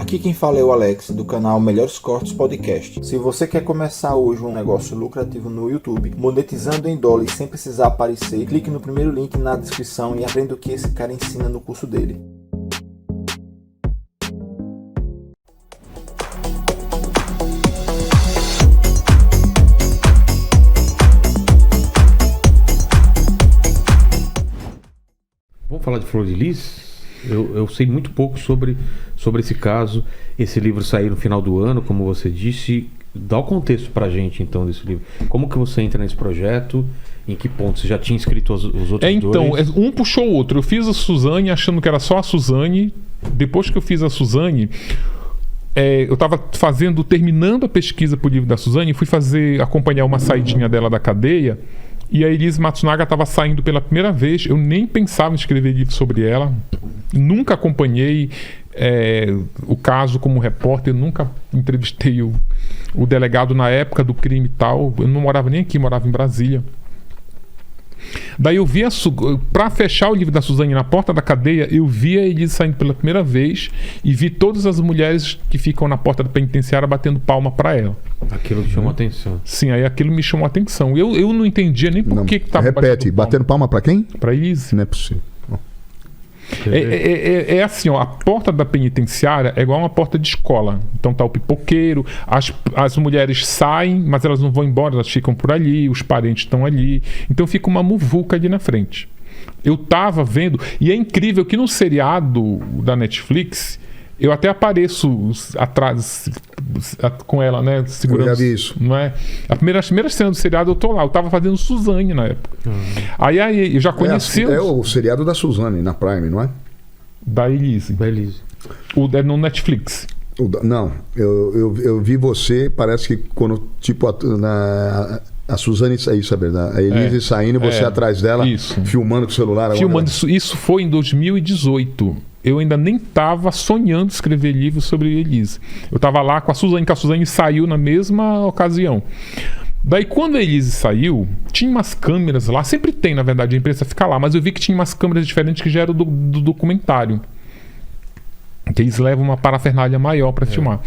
Aqui quem fala é o Alex, do canal Melhores Cortes Podcast. Se você quer começar hoje um negócio lucrativo no YouTube, monetizando em dólar e sem precisar aparecer, clique no primeiro link na descrição e aprenda o que esse cara ensina no curso dele. Vamos falar de Flor de Lis? Eu sei muito pouco sobre esse caso. Esse livro saiu no final do ano, como você disse. Dá o contexto pra gente, então, desse livro. Como que você entra nesse projeto? Em que ponto? Você já tinha escrito os outros dois? Então, um puxou o outro. Eu fiz a Suzane achando que era só a Suzane. Depois que eu fiz a Suzane, eu estava terminando a pesquisa pro livro da Suzane, fui acompanhar uma saidinha dela da cadeia. E a Elise Matsunaga estava saindo pela primeira vez. Eu nem pensava em escrever livro sobre ela. Nunca acompanhei o caso como repórter. Nunca entrevistei o delegado na época do crime e tal. Eu não morava nem aqui, morava em Brasília. Daí eu vi para fechar o livro da Suzane na porta da cadeia, eu vi a Elise saindo pela primeira vez e vi todas as mulheres que ficam na porta da penitenciária batendo palma para ela. Aquilo te chamou atenção. Sim, aí aquilo me chamou atenção. Eu não entendia nem por que estava batendo palma para quem? Para Elise. Não é possível. É assim, ó, a porta da penitenciária é igual uma porta de escola. Então tá o pipoqueiro, as mulheres saem, mas elas não vão embora, elas ficam por ali, os parentes estão ali. Então fica uma muvuca ali na frente. Eu tava vendo, e é incrível que no seriado da Netflix, eu até apareço atrás com ela, né? Segurando, eu já vi isso. Não é? As primeiras cenas do seriado eu tô lá. Eu tava fazendo Suzane na época. Aí eu já conheci... É o seriado da Suzane, na Prime, não é? Da Elise. É no Netflix. Não, eu vi você, parece que quando, tipo, a Suzane, isso é verdade. A Elise saindo, você atrás dela, isso. Filmando com o celular. Filmando, isso foi em 2018. Eu ainda nem estava sonhando escrever livro sobre Elise. Eu estava lá com a Suzane, que a Suzane saiu na mesma ocasião. Daí, quando a Elise saiu, tinha umas câmeras lá. Sempre tem, na verdade, a imprensa fica lá. Mas eu vi que tinha umas câmeras diferentes que já eram do documentário. Que eles levam uma parafernália maior para filmar.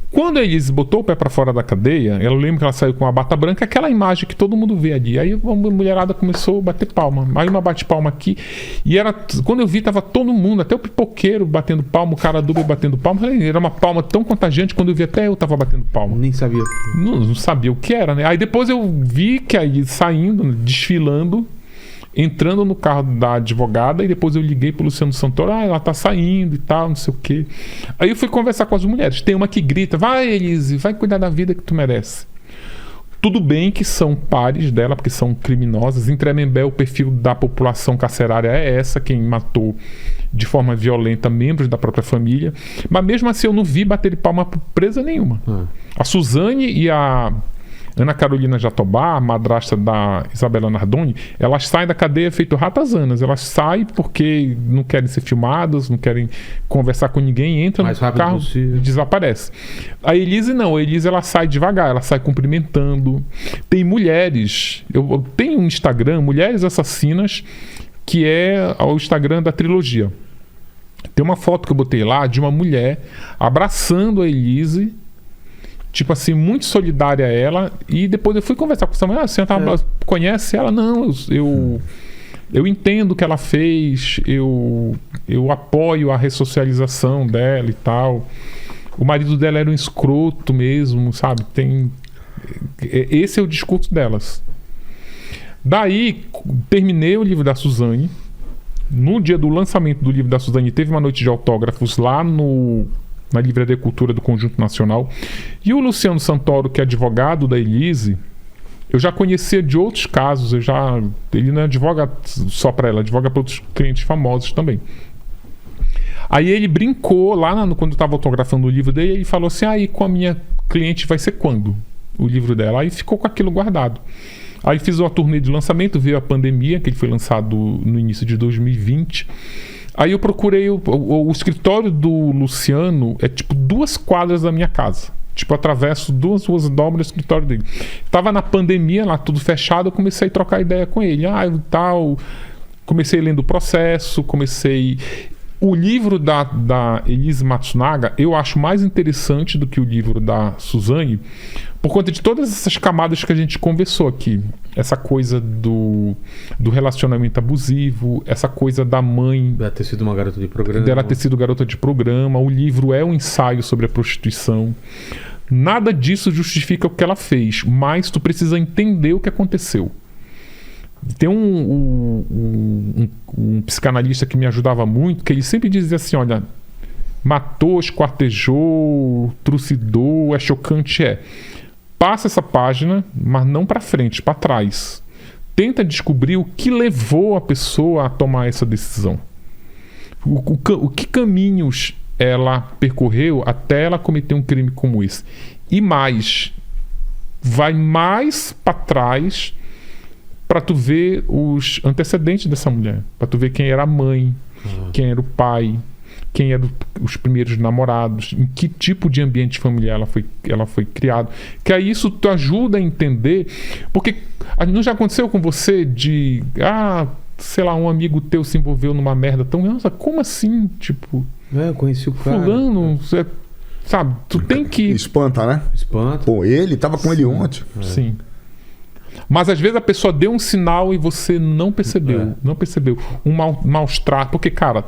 Quando a Elise botou o pé para fora da cadeia, eu lembro que ela saiu com uma bata branca, aquela imagem que todo mundo vê ali. Aí a mulherada começou a bater palma. Aí uma bate palma aqui. E quando eu vi, tava todo mundo, até o pipoqueiro batendo palma, o cara do batendo palma. Era uma palma tão contagiante, quando eu vi, até eu tava batendo palma. Nem sabia. Não sabia o que era, né? Aí depois eu vi que a Elise saindo, desfilando, entrando no carro da advogada, e depois eu liguei pro Luciano Santoro, ela tá saindo e tal, não sei o quê. Aí eu fui conversar com as mulheres. Tem uma que grita, vai Elise, vai cuidar da vida que tu merece. Tudo bem que são pares dela, porque são criminosas. Em Tremembé, o perfil da população carcerária é essa, quem matou de forma violenta membros da própria família. Mas mesmo assim eu não vi bater palma presa nenhuma. A Suzane e a Ana Carolina Jatobá, a madrasta da Isabela Nardoni, elas saem da cadeia feito ratazanas. Elas saem porque não querem ser filmadas, não querem conversar com ninguém, entram no carro e desaparece. A Elise não, a Elise ela sai devagar, ela sai cumprimentando. Tem mulheres, eu tenho um Instagram, Mulheres Assassinas, que é o Instagram da trilogia. Tem uma foto que eu botei lá de uma mulher abraçando a Elise, tipo assim, muito solidária a ela. E depois eu fui conversar com essa mulher. A senhora conhece ela? Não, eu entendo o que ela fez, eu apoio a ressocialização dela e tal. O marido dela era um escroto mesmo, sabe? Esse é o discurso delas. Daí, terminei o livro da Suzane. No dia do lançamento do livro da Suzane, teve uma noite de autógrafos lá na Livraria Cultura do Conjunto Nacional. E o Luciano Santoro, que é advogado da Elise, eu já conhecia de outros casos. Ele não advoga só para ela, advoga para outros clientes famosos também. Aí ele brincou lá quando eu estava autografando o livro dele, ele falou assim, aí com a minha cliente vai ser quando? O livro dela. Aí ficou com aquilo guardado. Aí fiz uma turnê de lançamento, veio a pandemia, que ele foi lançado no início de 2020. Aí eu procurei o escritório do Luciano, é tipo 2 quadras da minha casa. Tipo, atravesso 2 ruas, dobro o escritório dele. Tava na pandemia, lá tudo fechado, eu comecei a trocar ideia com ele. Tal. Comecei lendo o processo, O livro da Elise Matsunaga eu acho mais interessante do que o livro da Suzane, por conta de todas essas camadas que a gente conversou aqui. Essa coisa do relacionamento abusivo, essa coisa da mãe... Dela ter sido uma garota de programa. Dela ter sido garota de programa. O livro é um ensaio sobre a prostituição. Nada disso justifica o que ela fez, mas tu precisa entender o que aconteceu. Tem um psicanalista que me ajudava muito, que ele sempre dizia assim, olha, matou, esquartejou, trucidou, é chocante, passa essa página, mas não para frente, para trás. Tenta descobrir o que levou a pessoa a tomar essa decisão. O que caminhos ela percorreu até ela cometer um crime como esse. E mais, vai mais para trás para tu ver os antecedentes dessa mulher, para tu ver quem era a mãe, quem era o pai, quem eram os primeiros namorados, em que tipo de ambiente familiar ela foi criada. Que aí isso te ajuda a entender, porque não já aconteceu com você de, sei lá, um amigo teu se envolveu numa merda tão... Nossa, como assim? Tipo... eu conheci o cara. Fulano, sabe? Tu tem que... Espanta, né? Espanta. Pô, ele tava com ele ontem. Sim. Mas às vezes a pessoa deu um sinal e você não percebeu. Não percebeu. Um maus tratos. Porque, cara,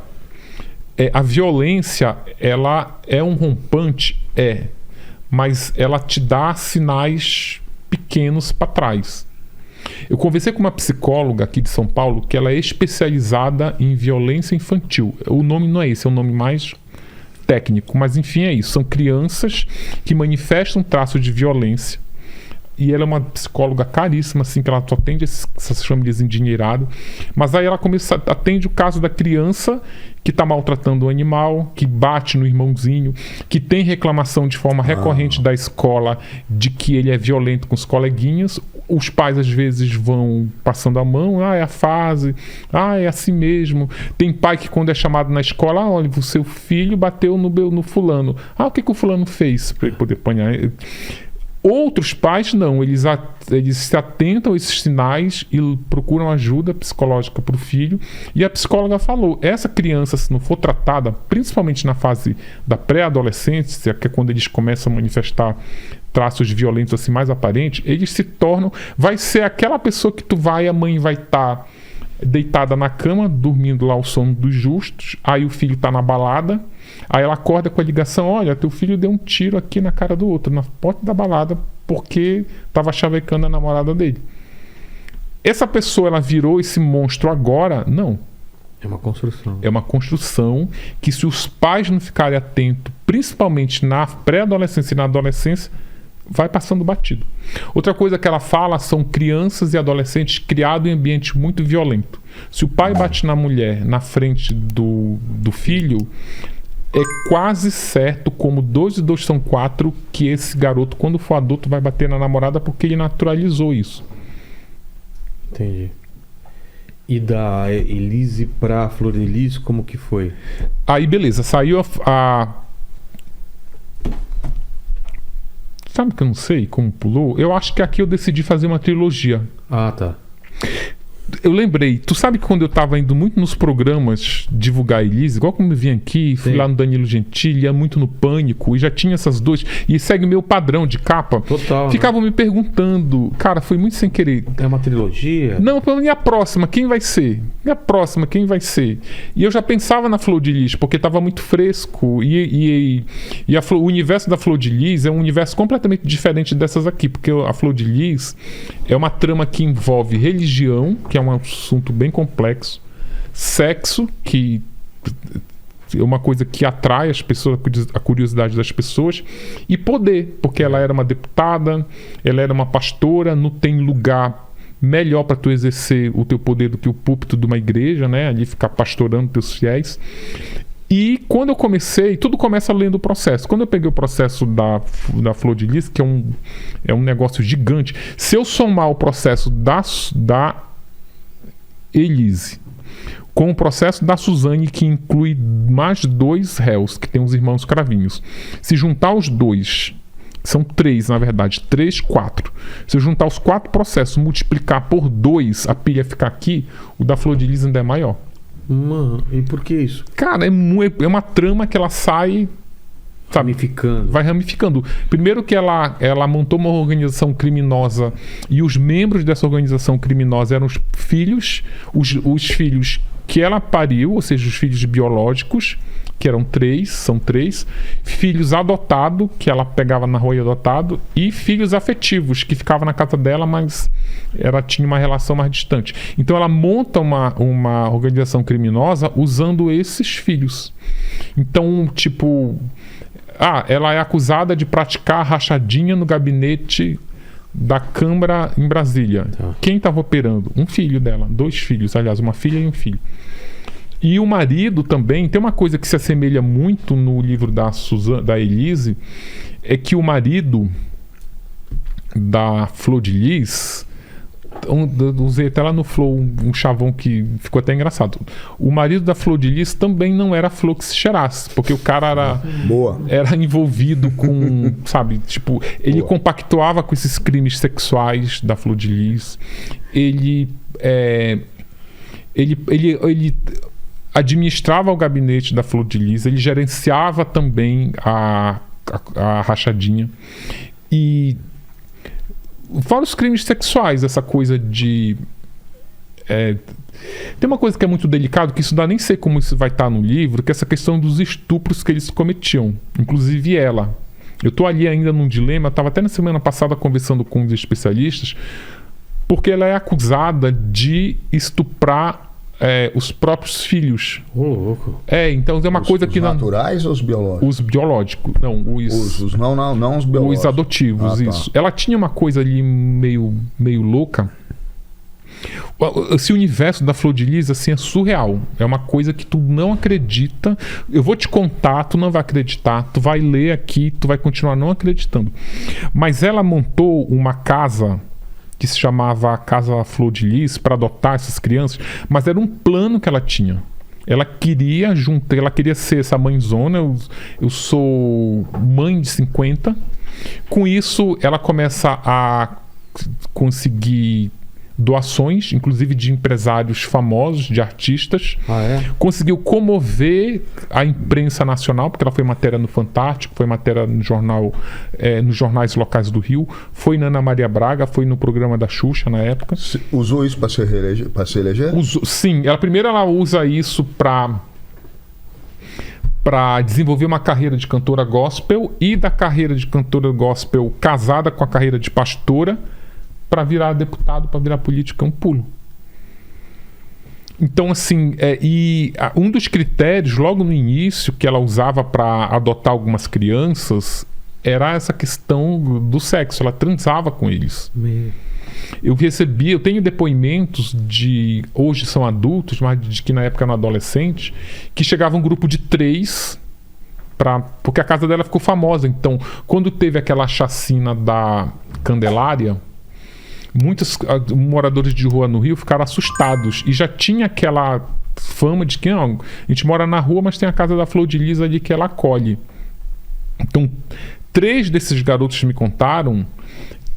a violência, ela é um rompante, mas ela te dá sinais pequenos para trás. Eu conversei com uma psicóloga aqui de São Paulo que ela é especializada em violência infantil. O nome não é esse, é um nome mais técnico, mas enfim é isso. São crianças que manifestam traços de violência. E ela é uma psicóloga caríssima, assim, que ela só atende essas famílias endinheiradas. Mas aí ela atende o caso da criança que está maltratando o animal, que bate no irmãozinho, que tem reclamação de forma recorrente da escola de que ele é violento com os coleguinhas. Os pais às vezes vão passando a mão, é a fase, é assim mesmo. Tem pai que quando é chamado na escola, olha, o seu filho bateu no fulano. O que o fulano fez para ele poder apanhar? Outros pais não, eles se atentam a esses sinais e procuram ajuda psicológica para o filho. E a psicóloga falou, essa criança, se não for tratada, principalmente na fase da pré-adolescência, que é quando eles começam a manifestar traços violentos assim mais aparentes, eles se tornam... Vai ser aquela pessoa que a mãe vai estar deitada na cama, dormindo lá o sono dos justos, aí o filho está na balada, aí ela acorda com a ligação, olha, teu filho deu um tiro aqui na cara do outro, na porta da balada, porque estava chavecando a namorada dele. Essa pessoa, ela virou esse monstro agora? Não. É uma construção. É uma construção que, se os pais não ficarem atentos, principalmente na pré-adolescência e na adolescência, vai passando batido. Outra coisa que ela fala são crianças e adolescentes criados em ambiente muito violento. Se o pai bate na mulher na frente do filho, é quase certo, como 2 e 2 são 4, que esse garoto, quando for adulto, vai bater na namorada porque ele naturalizou isso. Entendi. E da Elise pra Flor de Lis, como que foi? Aí beleza, saiu Sabe que eu não sei como pulou? Eu acho que aqui eu decidi fazer uma trilogia. Tá. Eu lembrei, tu sabe que quando eu tava indo muito nos programas divulgar a Elise, igual como eu vim aqui, fui lá no Danilo Gentili, ia muito no Pânico, e já tinha essas duas, e segue meu padrão de capa. Total. Ficavam me perguntando, cara, foi muito sem querer. É uma trilogia? Não, e a próxima, quem vai ser? E a próxima, quem vai ser? E eu já pensava na Flor de Lis, porque tava muito fresco, o universo da Flor de Lis é um universo completamente diferente dessas aqui, porque a Flor de Lis é uma trama que envolve religião, que é um assunto bem complexo, sexo, que é uma coisa que atrai as pessoas, a curiosidade das pessoas, e poder, porque ela era uma deputada, ela era uma pastora, não tem lugar melhor para tu exercer o teu poder do que o púlpito de uma igreja, né? Ali ficar pastorando teus fiéis. E quando eu comecei, tudo começa lendo o processo. Quando eu peguei o processo da Flor de Lis, que é um negócio gigante, se eu somar o processo da Elise com o processo da Suzane, que inclui mais 2 réus, que tem os irmãos Cravinhos, se juntar os 2, são 3 na verdade, 3, 4, se eu juntar os 4 processos, multiplicar por 2, a pilha ficar aqui, o da Flor de Lis ainda é maior. Mano, e por que isso? Cara, é uma trama que ela sai... Ramificando. Vai ramificando. Primeiro que ela montou uma organização criminosa e os membros dessa organização criminosa eram os filhos que ela pariu, ou seja, os filhos biológicos, que são três, filhos adotados, que ela pegava na rua e adotado, e filhos afetivos, que ficavam na casa dela, mas ela tinha uma relação mais distante. Então ela monta uma organização criminosa usando esses filhos. Então, tipo... ela é acusada de praticar rachadinha no gabinete da Câmara em Brasília. Quem estava operando? Um filho dela. 2 filhos, aliás, uma filha e um filho. E o marido também, tem uma coisa que se assemelha muito no livro da Elise, é que o marido da Flor de Lis, usei até lá no Flow um chavão que ficou até engraçado. O marido da Flor de Lis também não era flor que se cheirasse, porque o cara era envolvido com, sabe, tipo, ele compactuava com esses crimes sexuais da Flor de Lis. Ele administrava o gabinete da Flor de Lis, ele gerenciava também a rachadinha. E fora os crimes sexuais, essa coisa de... Tem uma coisa que é muito delicado, que isso nem sei como isso vai estar no livro, que é essa questão dos estupros que eles cometiam. Inclusive ela. Eu estou ali ainda num dilema, estava até na semana passada conversando com os especialistas, porque ela é acusada de estuprar os próprios filhos. Louco. Então é uma coisa que... Os naturais ou os biológicos? Os biológicos. Não, não os biológicos. Os adotivos, isso. Ela tinha uma coisa ali meio louca. Esse universo da Flor de Lis, assim, é surreal. É uma coisa que tu não acredita. Eu vou te contar, tu não vai acreditar. Tu vai ler aqui, tu vai continuar não acreditando. Mas ela montou uma casa que se chamava Casa Flor de Lis para adotar essas crianças, mas era um plano que ela tinha. Ela queria ser essa mãezona. Eu sou mãe de 50. Com isso, ela começa a conseguir doações, inclusive de empresários famosos, de artistas. Conseguiu comover a imprensa nacional, porque ela foi matéria no Fantástico, foi matéria no jornal, nos jornais locais do Rio, foi na Ana Maria Braga, foi no programa da Xuxa na época. Usou isso para se eleger? Sim, primeiro ela usa isso para desenvolver uma carreira de cantora gospel, e da carreira de cantora gospel casada com a carreira de pastora, para virar deputado, para virar político, é um pulo. Então, assim, um dos critérios, logo no início, que ela usava para adotar algumas crianças, era essa questão do sexo. Ela transava com eles. Eu tenho depoimentos hoje são adultos, mas de que na época eram adolescentes, que chegava um grupo de 3, porque a casa dela ficou famosa. Então, quando teve aquela chacina da Candelária, muitos moradores de rua no Rio ficaram assustados, e já tinha aquela fama de que a gente mora na rua, mas tem a casa da Flor de Lis ali que ela acolhe. Então, 3 desses garotos me contaram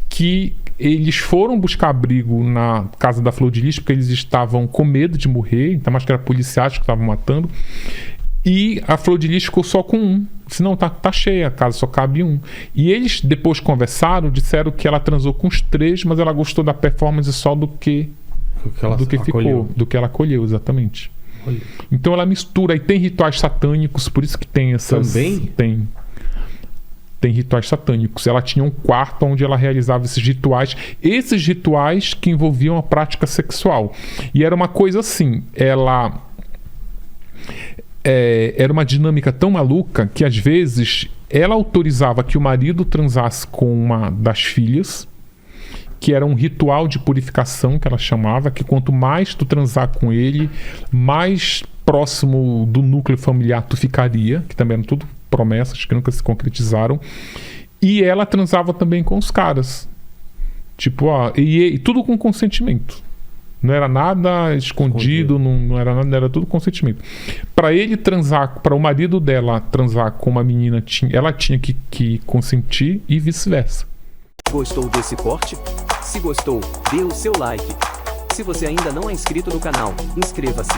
que eles foram buscar abrigo na casa da Flor de Lis porque eles estavam com medo de morrer, então acho que era policiais que estavam matando, e a Flor de Lis ficou só com um. Senão tá cheia, a casa só cabe um. E eles depois conversaram, disseram que ela transou com os 3, mas ela gostou da performance só do que ela acolheu, exatamente. Olha. Então ela mistura, e tem rituais satânicos, por isso que tem essas... Também? Tem rituais satânicos. Ela tinha um quarto onde ela realizava esses rituais que envolviam a prática sexual. E era uma coisa assim, era uma dinâmica tão maluca que às vezes ela autorizava que o marido transasse com uma das filhas, que era um ritual de purificação que ela chamava, que quanto mais tu transar com ele, mais próximo do núcleo familiar tu ficaria, que também eram tudo promessas que nunca se concretizaram. E ela transava também com os caras, tipo, e tudo com consentimento. Não era nada escondido, não era nada, era tudo consentimento. Para ele transar, para o marido dela transar com uma menina, ela tinha que consentir, e vice-versa. Gostou desse corte? Se gostou, dê o seu like. Se você ainda não é inscrito no canal, inscreva-se.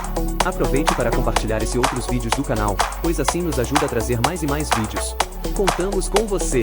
Aproveite para compartilhar esse e outros vídeos do canal, pois assim nos ajuda a trazer mais e mais vídeos. Contamos com você!